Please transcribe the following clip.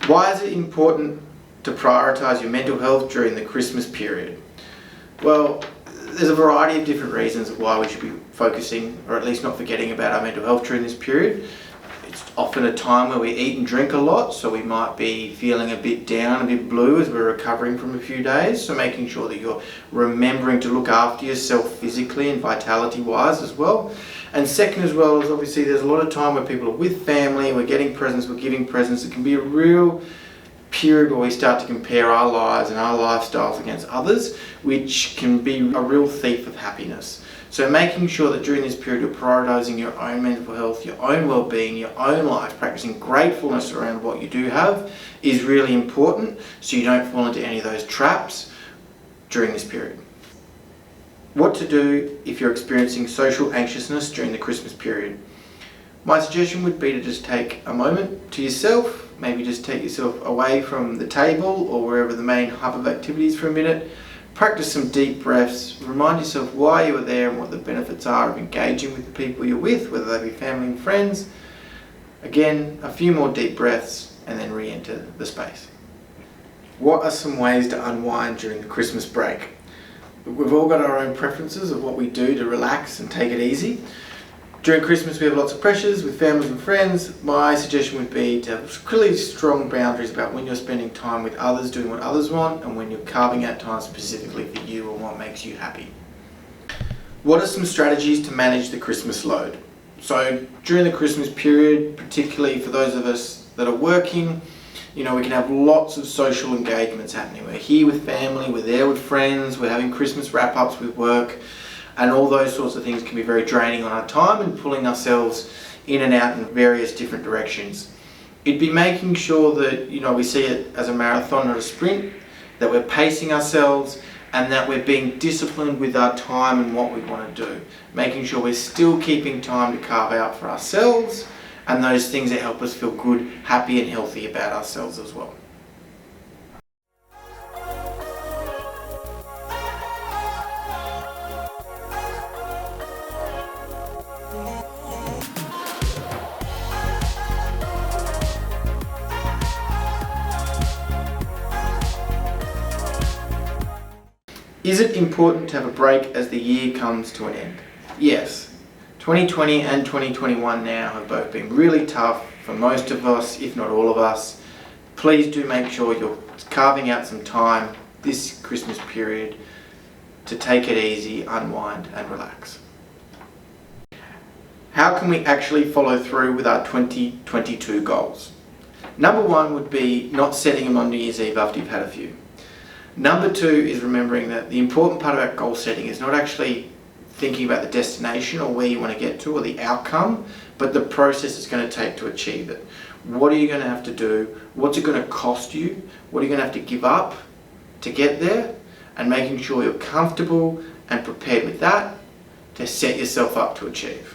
Why is it important to prioritise your mental health during the Christmas period? Well, there's a variety of different reasons why we should be focusing, or at least not forgetting, about our mental health during this period. It's often a time where we eat and drink a lot, so we might be feeling a bit down, a bit blue as we're recovering from a few days. So making sure that you're remembering to look after yourself physically and vitality wise as well. And second as well is obviously there's a lot of time where people are with family, we're getting presents, we're giving presents. It can be a real period where we start to compare our lives and our lifestyles against others, which can be a real thief of happiness. So making sure that during this period you're prioritising your own mental health, your own well-being, your own life, practicing gratefulness around what you do have is really important, so you don't fall into any of those traps during this period. What to do if you're experiencing social anxiousness during the Christmas period? My suggestion would be to just take a moment to yourself, maybe just take yourself away from the table or wherever the main hub of activities for a minute. Practice some deep breaths, remind yourself why you are there and what the benefits are of engaging with the people you're with, whether they be family and friends. Again, a few more deep breaths and then re-enter the space. What are some ways to unwind during the Christmas break? We've all got our own preferences of what we do to relax and take it easy. During Christmas we have lots of pressures with families and friends. My suggestion would be to have really strong boundaries about when you're spending time with others, doing what others want, and when you're carving out time specifically for you or what makes you happy. What are some strategies to manage the Christmas load? So during the Christmas period, particularly for those of us that are working, we can have lots of social engagements happening. We're here with family, we're there with friends, we're having Christmas wrap-ups with work, and all those sorts of things can be very draining on our time and pulling ourselves in and out in various different directions. It'd be making sure that we see it as a marathon, not a sprint, that we're pacing ourselves and that we're being disciplined with our time and what we want to do. Making sure we're still keeping time to carve out for ourselves and those things that help us feel good, happy and healthy about ourselves as well. Is it important to have a break as the year comes to an end? Yes. 2020 and 2021 now have both been really tough for most of us, if not all of us. Please do make sure you're carving out some time this Christmas period to take it easy, unwind and relax. How can we actually follow through with our 2022 goals? Number one would be not setting them on New Year's Eve after you've had a few. Number two is remembering that the important part about goal setting is not actually thinking about the destination or where you want to get to or the outcome, but the process it's going to take to achieve it. What are you going to have to do? What's it going to cost you? What are you going to have to give up to get there? And making sure you're comfortable and prepared with that to set yourself up to achieve.